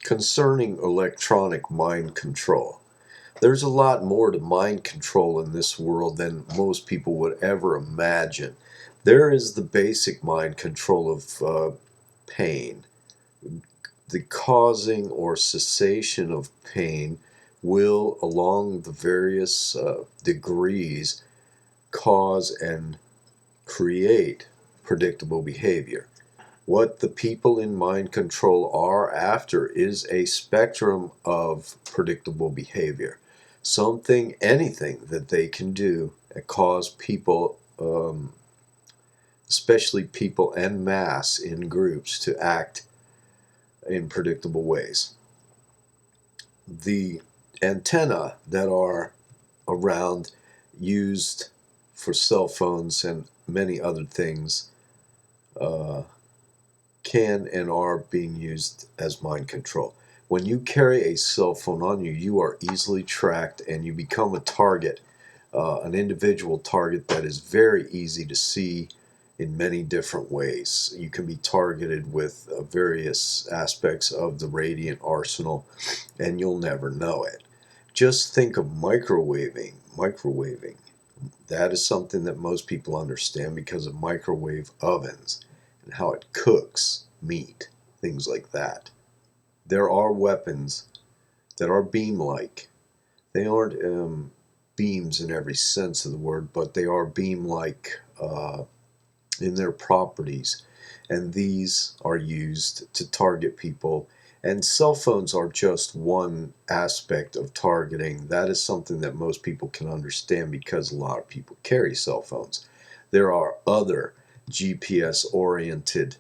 concerning electronic mind control. There's a lot more to mind control in this world than most people would ever imagine. There is the basic mind control of pain. The causing or cessation of pain will, along the various degrees, cause and create predictable behavior. What the people in mind control are after is a spectrum of predictable behavior. Anything that they can do that cause people, especially people en masse in groups, to act in predictable ways. The antennae that are around, used for cell phones and many other things, can and are being used as mind control. When you carry a cell phone on you, you are easily tracked and you become a target, an individual target that is very easy to see in many different ways. You can be targeted with various aspects of the radiant arsenal and you'll never know it. Just think of microwaving. That is something that most people understand because of microwave ovens and how it cooks meat, things like that. There are weapons that are beam-like. They aren't beams in every sense of the word, but they are beam-like in their properties. And these are used to target people. And cell phones are just one aspect of targeting. That is something that most people can understand because a lot of people carry cell phones. There are other GPS-oriented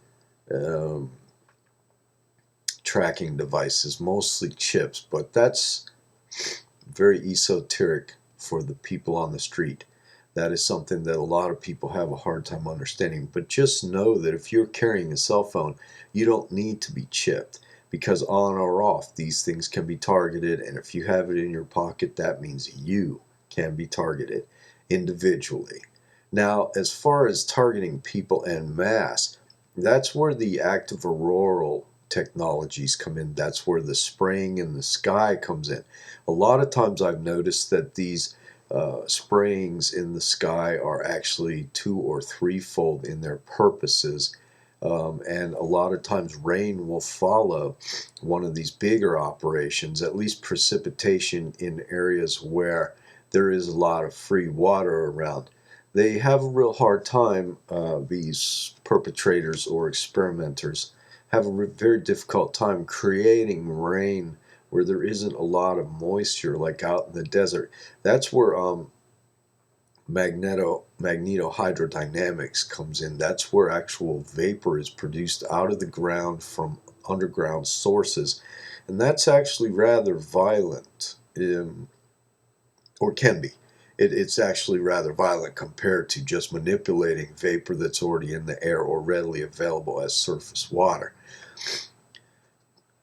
tracking devices, mostly chips, but that's very esoteric for the people on the street. That is something that a lot of people have a hard time understanding. But just know that if you're carrying a cell phone, you don't need to be chipped, because on or off, these things can be targeted, and if you have it in your pocket, that means you can be targeted individually. Now, as far as targeting people en masse, that's where the active auroral technologies come in. That's where the spraying in the sky comes in. A lot of times I've noticed that these sprayings in the sky are actually 2- or 3-fold in their purposes. And a lot of times rain will follow one of these bigger operations, at least precipitation in areas where there is a lot of free water around. They have a real hard time, these perpetrators or experimenters have a very difficult time creating rain where there isn't a lot of moisture, like out in the desert. That's where magnetohydrodynamics comes in. That's where actual vapor is produced out of the ground from underground sources. And that's actually rather violent, or can be. It's actually rather violent compared to just manipulating vapor that's already in the air or readily available as surface water.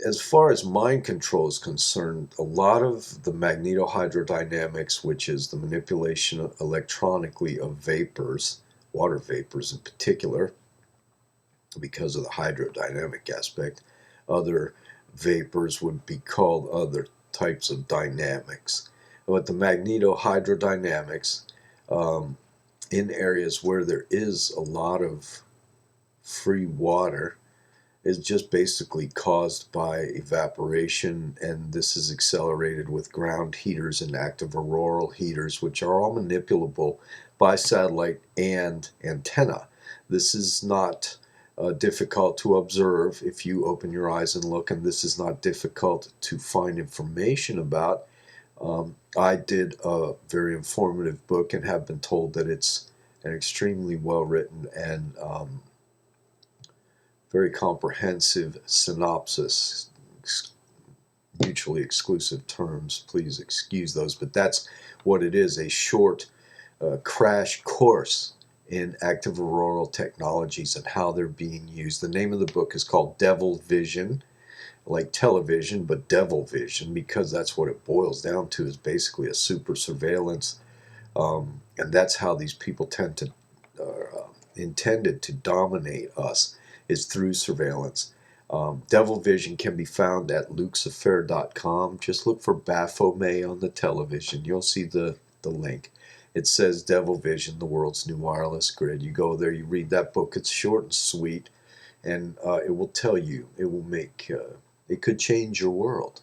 As far as mind control is concerned, a lot of the magnetohydrodynamics, which is the manipulation electronically of vapors, water vapors in particular, because of the hydrodynamic aspect, other vapors would be called other types of dynamics. But the magnetohydrodynamics, in areas where there is a lot of free water, is just basically caused by evaporation, and this is accelerated with ground heaters and active auroral heaters, which are all manipulable by satellite and antenna. This is not difficult to observe if you open your eyes and look, and this is not difficult to find information about. I did a very informative book and have been told that it's an extremely well written and very comprehensive synopsis. Mutually exclusive terms, please excuse those, but that's what it is, a short crash course in active auroral technologies and how they're being used. The name of the book is called Devil Vision, like television, but devil vision, because that's what it boils down to, is basically a super surveillance, and that's how these people tend to intended to dominate us, is through surveillance. Devil Vision can be found at lukesaffair.com. Just look for Baphomet on the television. You'll see the link. It says Devil Vision, the world's new wireless grid. You go there, you read that book. It's short and sweet, and it will tell you. It will make. It could change your world.